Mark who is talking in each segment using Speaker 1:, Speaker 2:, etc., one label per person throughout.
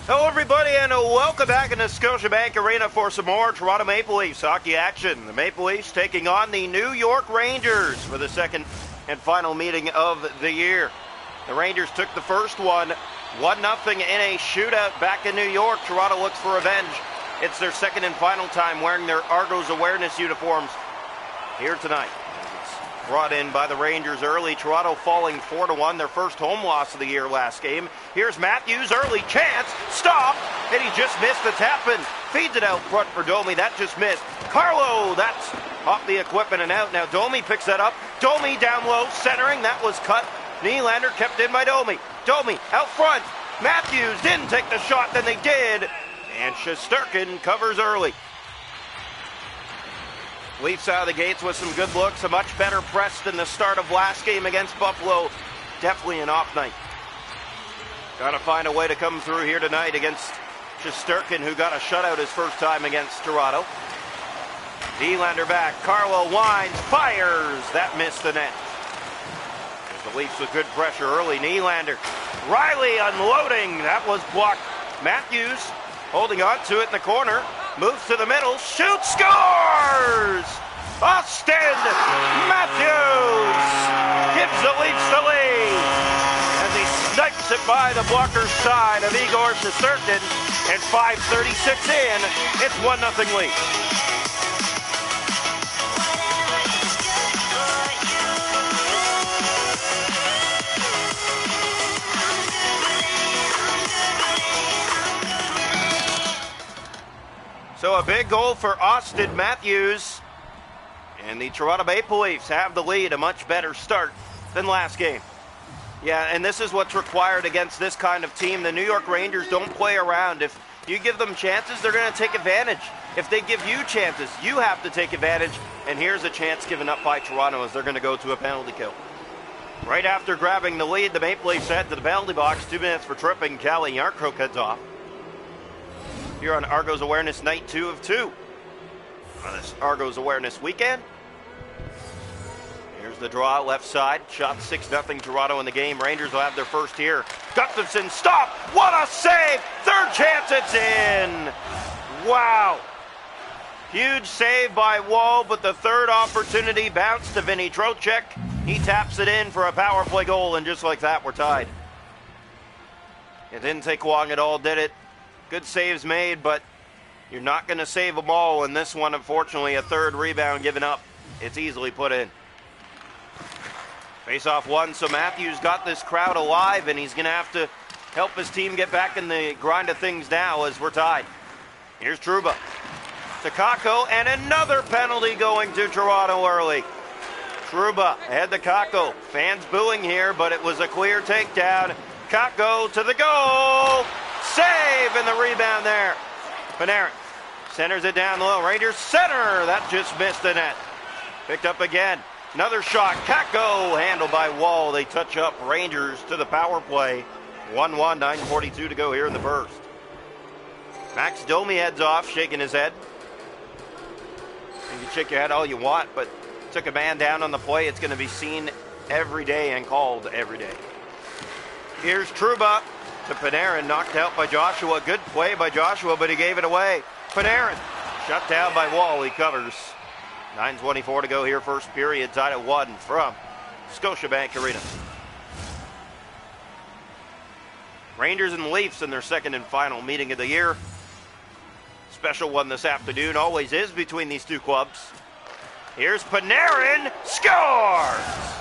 Speaker 1: Hello, everybody, and welcome back into Scotiabank Arena for some more Toronto Maple Leafs hockey action. The Maple Leafs taking on the New York Rangers for the second and final meeting of the year. The Rangers took the first one, 1-0 in a shootout back in New York. Toronto looks for revenge. It's their second and final time wearing their Argos awareness uniforms here tonight. It's brought in by the Rangers early. Toronto falling 4-1, their first home loss of the year last game. Here's Matthews, early chance, stop, and he just missed the tap-in. Feeds it out front for Domi, that just missed. Carlo, that's off the equipment and out. Now Domi picks that up. Domi down low, centering, that was cut. Nylander kept in by Domi. Domi out front. Matthews didn't take the shot, then they did. And Shesterkin covers early. Leafs out of the gates with some good looks, a much better press than the start of last game against Buffalo. Definitely an off night. Got to find a way to come through here tonight against Shesterkin, who got a shutout his first time against Toronto. Nylander back. Carlo winds, fires. That missed the net. There's the Leafs with good pressure early. Nylander. Riley unloading. That was blocked. Matthews holding on to it in the corner. Moves to the middle. Shoots. Scores! Austin Matthews gives the Leafs the lead as he snipes it by the blocker's side of Igor Shesterkin. And 5:36 in, it's 1-0 lead. So a big goal for Austin Matthews, and the Toronto Maple Leafs have the lead, a much better start than last game. Yeah, and this is what's required against this kind of team. The New York Rangers don't play around. If you give them chances, they're going to take advantage. If they give you chances, you have to take advantage, and here's a chance given up by Toronto as they're going to go to a penalty kill. Right after grabbing the lead, the Maple Leafs head to the penalty box. 2 minutes for tripping. Calle Jarnkrok heads off. Here on Argos Awareness Night 2 of 2 on this Argos Awareness weekend. Here's the draw left side. Shot 6-0 Toronto in the game. Rangers will have their first here. Gustafsson, stop! What a save! Third chance, it's in! Wow! Huge save by Wall, but the third opportunity bounced to Vinny Trocheck. He taps it in for a power play goal, and just like that, we're tied. It didn't take long at all, did it? Good saves made, but you're not going to save them all. In this one, unfortunately, a third rebound given up. It's easily put in. Face-off one, so Matthews got this crowd alive, and he's going to have to help his team get back in the grind of things now as we're tied. Here's Trouba. To Kakko, and another penalty going to Toronto early. Trouba ahead to Kakko. Fans booing here, but it was a clear takedown. Kakko to the goal. Save, and the rebound there. Panarin centers it down low. Rangers center. That just missed the net. Picked up again. Another shot. Kakko handled by Wall. They touch up Rangers to the power play. 1-1, 9:42 to go here in the first. Max Domi heads off, shaking his head. You can shake your head all you want, but took a man down on the play. It's going to be seen every day and called every day. Here's Trouba to Panarin, knocked out by Joshua. Good play by Joshua, but he gave it away. Panarin shut down by Wall. He covers. 9:24 to go here, first period. Tied at 1 from Scotiabank Arena. Rangers and Leafs in their second and final meeting of the year. Special one this afternoon, always is between these two clubs. Here's Panarin, scores!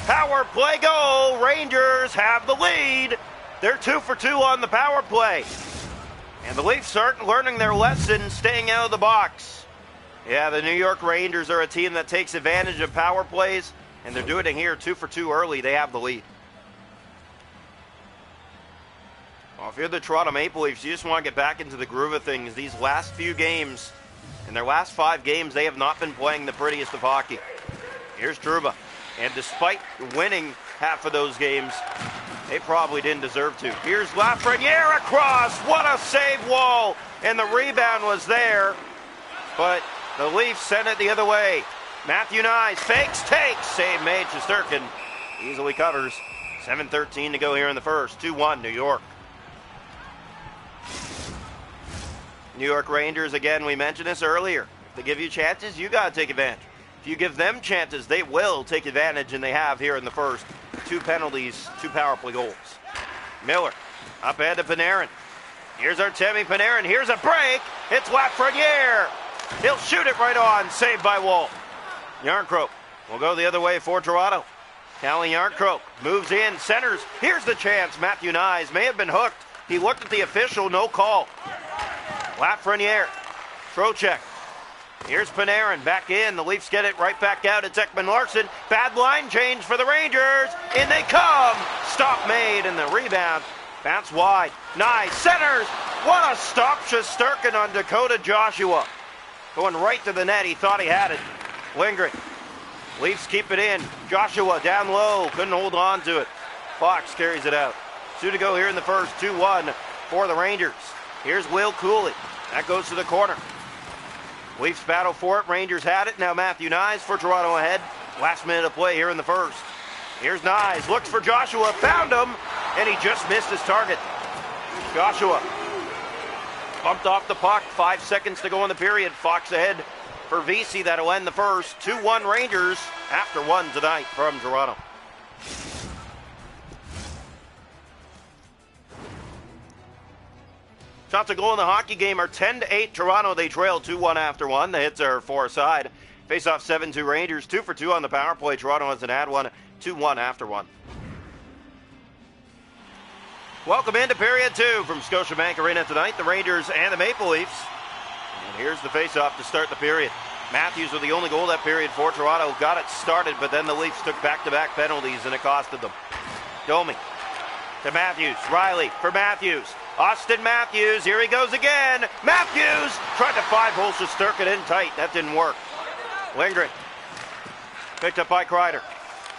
Speaker 1: Power play goal, Rangers have the lead. They're 2 for 2 on the power play. And the Leafs start learning their lesson, staying out of the box. Yeah, the New York Rangers are a team that takes advantage of power plays, and they're doing it here 2 for 2 early. They have the lead. Well, if you're the Toronto Maple Leafs, you just want to get back into the groove of things. These last few games, in their last 5 games, they have not been playing the prettiest of hockey. Here's Trouba. And despite winning half of those games, they probably didn't deserve to. Here's Lafreniere across. What a save, Wall. And the rebound was there, but the Leafs sent it the other way. Matthew Nyes fakes, takes. Save made. Shesterkin easily covers. 7:13 to go here in the first. 2-1 New York. New York Rangers, again, we mentioned this earlier. If they give you chances, you got to take advantage. If you give them chances, they will take advantage, and they have here in the first. 2 penalties, 2 power play goals. Miller, up ahead to Panarin. Here's Artemi Panarin. Here's a break. It's Lafreniere. He'll shoot it right on. Saved by Wall. Yarncroke will go the other way for Toronto. Calle Yarncroke moves in, centers. Here's the chance. Matthew Nyes may have been hooked. He looked at the official, no call. Lafreniere. Trocheck. Here's Panarin back in. The Leafs get it right back out. It's Ekman-Larsson. Bad line change for the Rangers. In they come. Stop made, and the rebound. Bounce wide. Nice. Centers. What a stop. Shesterkin on Dakota Joshua. Going right to the net. He thought he had it. Lindgren. Leafs keep it in. Joshua down low. Couldn't hold on to it. Fox carries it out. 2 to go here in the first. 2-1 for the Rangers. Here's Will Cooley. That goes to the corner. Leafs battle for it. Rangers had it. Now Matthew Nyes for Toronto ahead. Last minute of play here in the first. Here's Nyes. Looks for Joshua. Found him. And he just missed his target. Joshua bumped off the puck. 5 seconds to go in the period. Fox ahead for VC. That'll end the first. 2-1 Rangers after 1 tonight from Toronto. Shots to goal in the hockey game are 10-8 Toronto. They trail 2-1 after 1. The hits are 4 aside. Face-off 7-2 Rangers. 2 for 2 on the power play. Toronto hasn't had one. 2-1 after 1. Welcome into period 2 from Scotiabank Arena tonight. The Rangers and the Maple Leafs. And here's the face-off to start the period. Matthews with the only goal that period for Toronto. Got it started, but then the Leafs took back-to-back penalties and it costed them. Domi to Matthews. Riley for Matthews. Austin Matthews, here he goes again. Matthews tried to 5-hole Shesterkin in tight. That didn't work. Lindgren picked up by Kreider.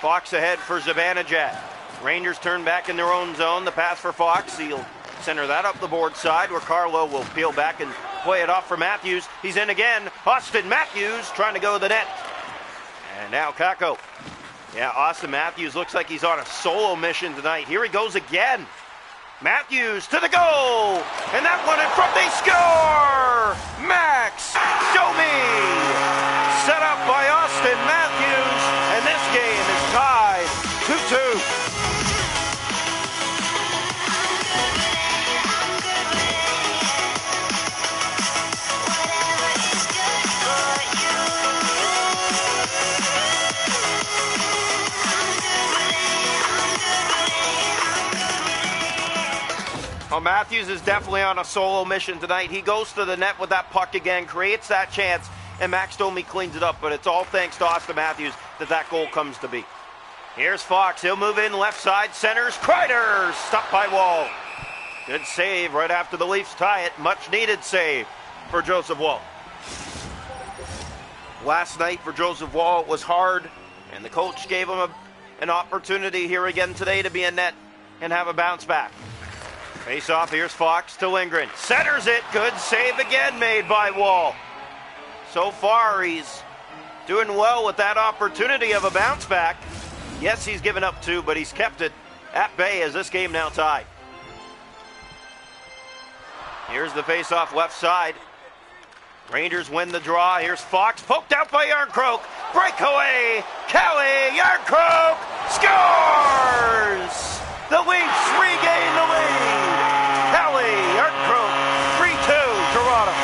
Speaker 1: Fox ahead for Zibanejad. Rangers turn back in their own zone. The pass for Fox. He'll center that up the board side where Carlo will peel back and play it off for Matthews. He's in again. Austin Matthews trying to go to the net. And now Kakko. Yeah, Austin Matthews looks like he's on a solo mission tonight. Here he goes again. Matthews to the goal, and that one in front, they score! Max Domi, set up by Austin Matthews, and this game is tied 2-2. Well, Matthews is definitely on a solo mission tonight. He goes to the net with that puck again, creates that chance, and Max Domi cleans it up. But it's all thanks to Austin Matthews that goal comes to be. Here's Fox. He'll move in left side, centers. Kreider stopped by Wall. Good save right after the Leafs tie it. Much needed save for Joseph Wall. Last night for Joseph Wall was hard, and the coach gave him an opportunity here again today to be in net and have a bounce back. Face off, here's Fox to Lindgren. Centers it, good save again made by Wall. So far he's doing well with that opportunity of a bounce back. Yes, he's given up 2, but he's kept it at bay as this game now tied. Here's the face off left side. Rangers win the draw. Here's Fox, poked out by Yarncroke. Breakaway, Calle Yarncroke scores! The Leafs regain the lead. Calle Yarncroke, 3-2 Toronto.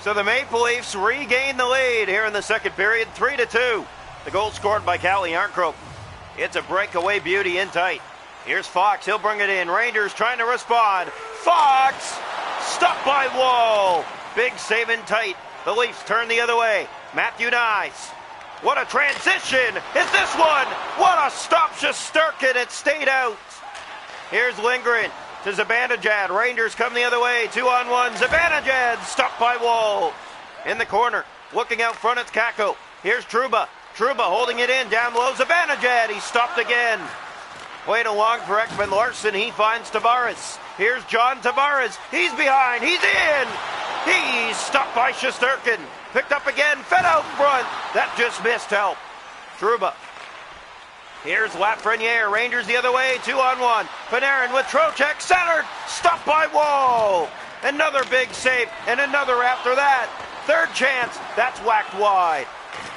Speaker 1: So the Maple Leafs regain the lead here in the second period, 3-2. The goal scored by Calle Yarncroke. It's a breakaway beauty in tight. Here's Fox. He'll bring it in. Rangers trying to respond. Fox stopped by Wall. Big save in tight. The Leafs turn the other way. Matthew Nyes. What a transition. Is this one? What a stop. Shesterkin. It stayed out. Here's Lindgren to Zibanejad. Rangers come the other way. 2-on-1. Zibanejad stopped by Wall. In the corner. Looking out front, it's Kakko. Here's Trouba. Trouba holding it in, down low, Zibanejad, he stopped again. Wait along for Ekman Larson. He finds Tavares. Here's John Tavares. He's behind. He's in. He's stopped by Shesterkin. Picked up again. Fed out front. That just missed help. Trouba. Here's Lafreniere. Rangers the other way. 2-on-1. Panarin with Trocheck. Centered. Stopped by Wall. Another big save. And another after that. Third chance. That's whacked wide.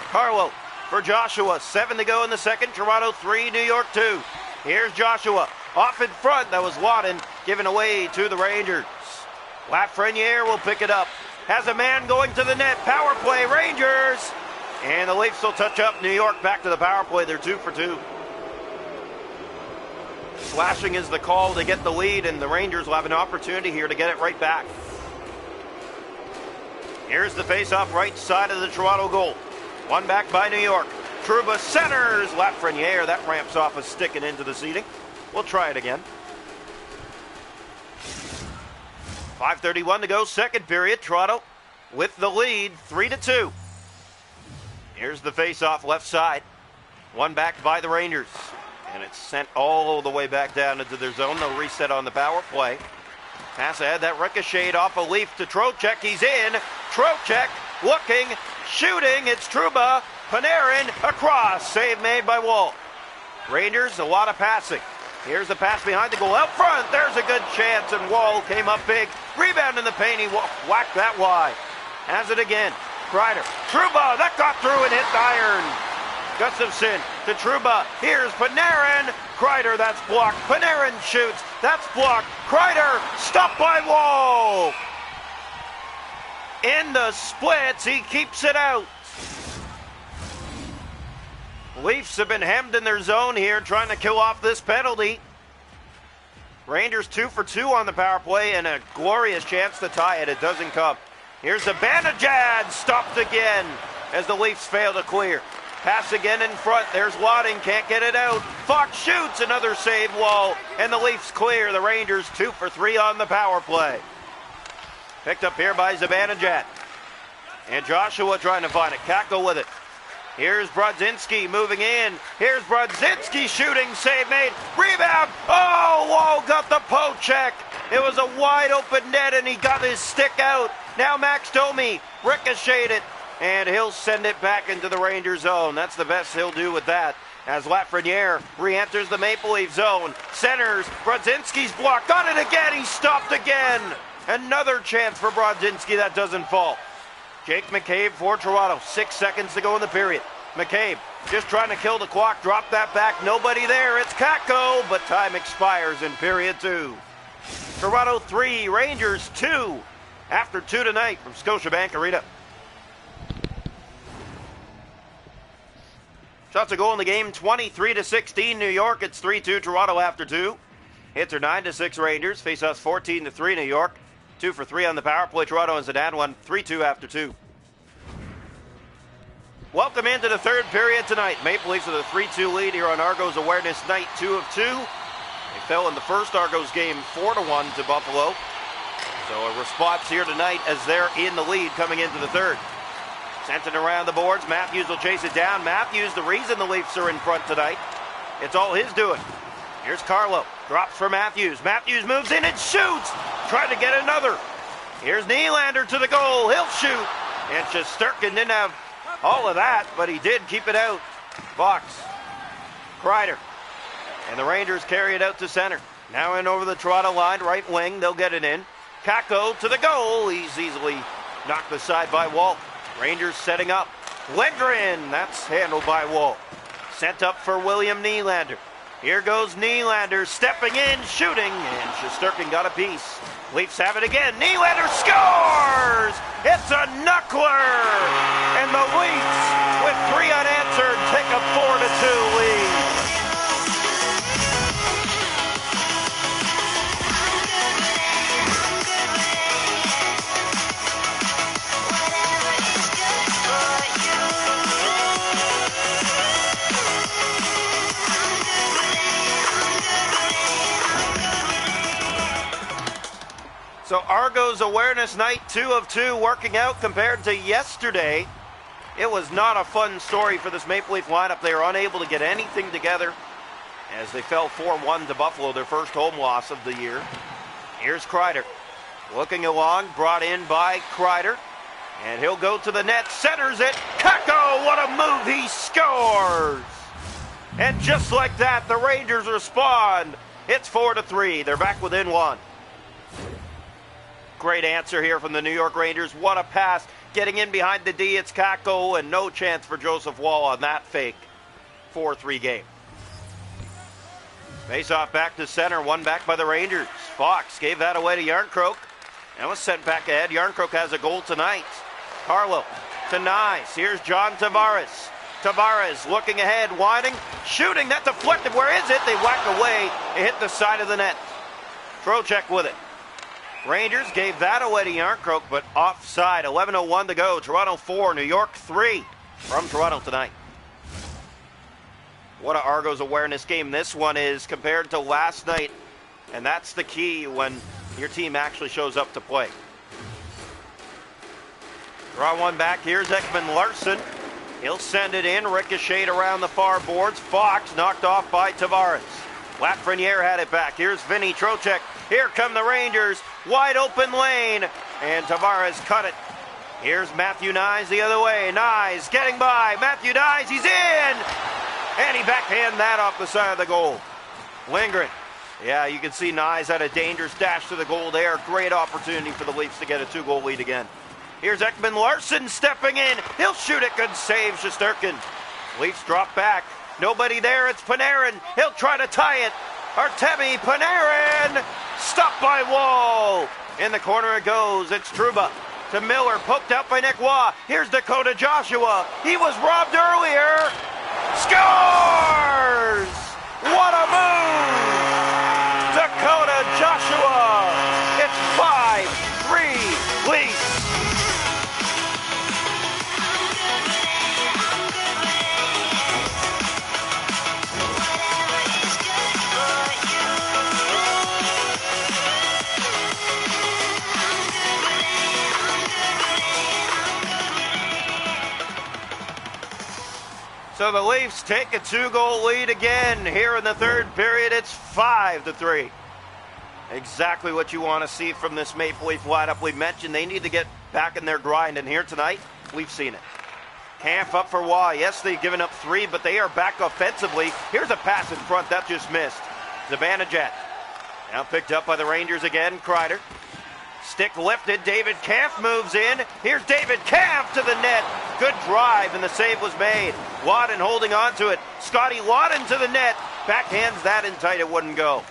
Speaker 1: Carlo for Joshua. 7 to go in the second. Toronto 3, New York 2. Here's Joshua. Off in front. That was Wadden given away to the Rangers. Lafreniere will pick it up. Has a man going to the net. Power play. Rangers. And the Leafs will touch up. New York back to the power play. They're 2 for 2. Slashing is the call to get the lead, and the Rangers will have an opportunity here to get it right back. Here's the face-off right side of the Toronto goal. One back by New York. Trouba centers. Lafreniere. That ramps off a stick and into the seating. We'll try it again. 5:31 to go, second period. Toronto with the lead, 3-2. Here's the face-off left side. One back by the Rangers. And it's sent all the way back down into their zone. They'll reset on the power play. Pass ahead, that ricocheted off a Leaf to Trocheck. He's in. Trocheck looking, shooting. It's Trouba. Panarin across. Save made by Wall. Rangers, a lot of passing. Here's the pass behind the goal. Out front, there's a good chance, and Wall came up big. Rebound in the paint, he whacked that wide. Has it again. Kreider. Trouba, that got through and hit the iron. Gustafsson to Trouba. Here's Panarin. Kreider, that's blocked. Panarin shoots. That's blocked. Kreider, stopped by Wall. In the splits, he keeps it out. Leafs have been hemmed in their zone here, trying to kill off this penalty. Rangers 2 for 2 on the power play, and a glorious chance to tie it. It doesn't come. Here's Zibanejad, stopped again as the Leafs fail to clear. Pass again in front. There's Wadding, can't get it out. Fox shoots, another save. Wall, and the Leafs clear. The Rangers 2 for 3 on the power play. Picked up here by Zibanejad. And Joshua trying to find it. Kakko with it. Here's Brodzinski moving in. Here's Brodzinski shooting. Save made. Rebound. Oh, Wall got the poke check. It was a wide open net and he got his stick out. Now Max Domi ricocheted it. And he'll send it back into the Ranger zone. That's the best he'll do with that. As Lafreniere re-enters the Maple Leaf zone. Centers. Brodzinski's blocked. Got it again. He stopped again. Another chance for Brodzinski. That doesn't fall. Jake McCabe for Toronto. 6 seconds to go in the period. McCabe just trying to kill the clock. Drop that back. Nobody there. It's Kakko, but time expires in period 2. Toronto 3, Rangers 2. After 2 tonight from Scotiabank Arena. Shots a goal in the game, 23-16 New York. It's 3-2 Toronto after 2. Hits are 9-6 Rangers. Face-offs 14-3 New York. 2 for 3 on the power play. Toronto and Zidane won 3-2 after 2. Welcome into the third period tonight. Maple Leafs with a 3-2 lead here on Argos Awareness Night 2 of 2. They fell in the first Argos game 4-1 to Buffalo. So a response here tonight as they're in the lead coming into the third. Sent it around the boards. Matthews will chase it down. Matthews, the reason the Leafs are in front tonight. It's all his doing. Here's Carlo. Drops for Matthews. Matthews moves in and shoots. Trying to get another. Here's Nylander to the goal. He'll shoot. And Shesterkin didn't have all of that, but he did keep it out. Fox. Kreider. And the Rangers carry it out to center. Now in over the Toronto line, right wing. They'll get it in. Kakko to the goal. He's easily knocked aside by Wall. Rangers setting up. Lindgren. That's handled by Wall. Sent up for William Nylander. Here goes Nylander stepping in, shooting, and Shesterkin got a piece. Leafs have it again. Nylander scores! It's a knuckler! And the Leafs, with 3 unanswered, take a 4-2 lead. So Argos Awareness Night 2 of 2 working out compared to yesterday. It was not a fun story for this Maple Leaf lineup. They were unable to get anything together. as they fell 4-1 to Buffalo, their first home loss of the year. Here's Kreider. Looking along, brought in by Kreider. And he'll go to the net, centers it. Kakko, what a move, he scores! And just like that, the Rangers respond. It's 4-3, they're back within one. Great answer here from the New York Rangers. What a pass, getting in behind the D, it's Kakko, and no chance for Joseph Woll on that fake. 4-3 game. Face off back to center, one back by the Rangers. Fox gave that away to Järnkrok. That was sent back ahead. Järnkrok has a goal tonight. Carlo to Nyes. Here's John Tavares. Tavares looking ahead, winding, shooting. That deflected. Where is it? They whack away. It hit the side of the net. Trocheck with it. Rangers gave that away to Järnkrok, but offside. 11:01 to go. Toronto 4, New York 3 from Toronto tonight. What an Argos awareness game this one is compared to last night. And that's the key when your team actually shows up to play. Draw one back. Here's Ekman-Larsson. He'll send it in. Ricocheted around the far boards. Fox knocked off by Tavares. Lafreniere had it back. Here's Vinny Trocheck. Here come the Rangers. Wide open lane. And Tavares cut it. Here's Matthew Nyes the other way. Nyes getting by. Matthew Nyes, he's in! And he backhand that off the side of the goal. Lindgren. Yeah, you can see Nyes had a dangerous dash to the goal there. Great opportunity for the Leafs to get a 2-goal lead again. Here's Ekman-Larsson stepping in. He'll shoot it. Good save, Shesterkin. Leafs drop back. Nobody there. It's Panarin. He'll try to tie it. Artemi Panarin. Stopped by Woll. In the corner it goes. It's Trouba to Miller. Poked out by Nick Waugh. Here's Dakota Joshua. He was robbed earlier. Scores! What a move! Dakota Joshua. It's 5-3 Leafs. So the Leafs take a 2-goal lead again here in the third period. It's 5-3. Exactly what you want to see from this Maple Leaf lineup. We mentioned they need to get back in their grind, and here tonight, we've seen it. Kampf up for Waugh. Yes, they've given up 3, but they are back offensively. Here's a pass in front. That just missed. Zibanejad. Now picked up by the Rangers again. Kreider. Stick lifted. David Kampf moves in. Here's David Kampf to the net. Good drive, and the save was made. Lawton holding on to it. Scotty Lawton to the net. Backhands that in tight. It wouldn't go.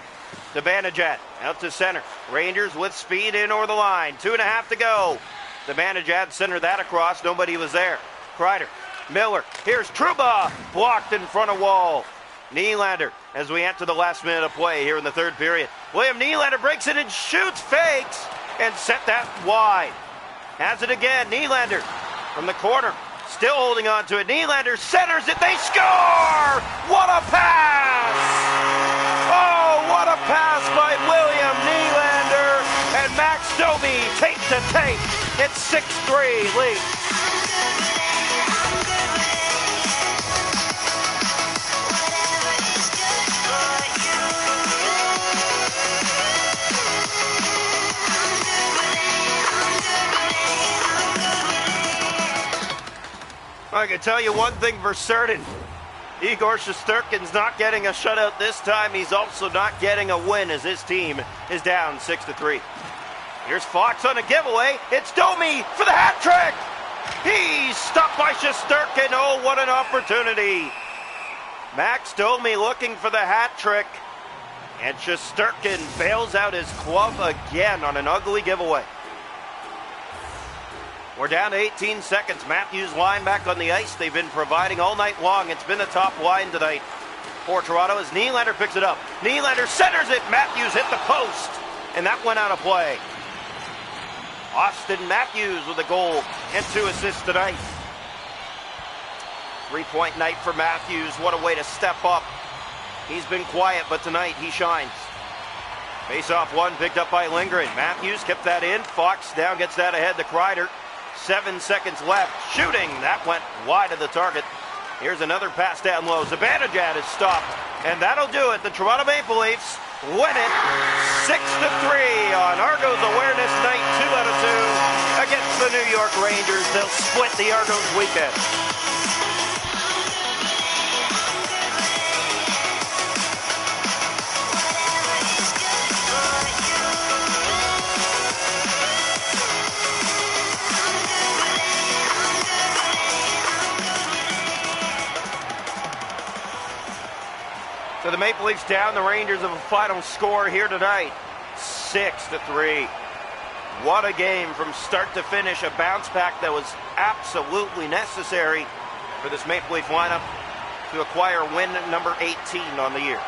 Speaker 1: Zibanejad out to center. Rangers with speed in over the line. 2.5 to go. Zibanejad centered that across. Nobody was there. Kreider. Miller. Here's Trouba. Blocked in front of Woll. Nylander as we enter the last minute of play here in the third period. William Nylander breaks it and shoots, fakes, and set that wide. Has it again. Nylander from the corner. Still holding on to it. Nylander centers it. They score! What a pass! Oh, what a pass by William Nylander. And Max Domi tape to tape. It's 6-3 Leafs. I can tell you one thing for certain. Igor Shesterkin's not getting a shutout this time. He's also not getting a win as his team is down 6-3. Here's Fox on a giveaway. It's Domi for the hat trick. He's stopped by Shesterkin. Oh, what an opportunity. Max Domi looking for the hat trick. And Shesterkin bails out his glove again on an ugly giveaway. We're down to 18 seconds. Matthews line back on the ice. They've been providing all night long. It's been the top line tonight for Toronto as Nylander picks it up. Nylander centers it. Matthews hit the post, and that went out of play. Austin Matthews with a goal and 2 assists tonight. 3-point night for Matthews. What a way to step up. He's been quiet, but tonight he shines. Face-off one picked up by Lindgren. Matthews kept that in. Fox down gets that ahead to Kreider. 7 seconds left. Shooting. That went wide of the target. Here's another pass down low. Zibanejad is stopped, and that'll do it. The Toronto Maple Leafs win it 6-3 on Argos Awareness Night 2 out of 2 against the New York Rangers. They'll split the Argos weekend. So the Maple Leafs down the Rangers of a final score here tonight, 6-3. What a game from start to finish, a bounce back that was absolutely necessary for this Maple Leaf lineup to acquire win number 18 on the year.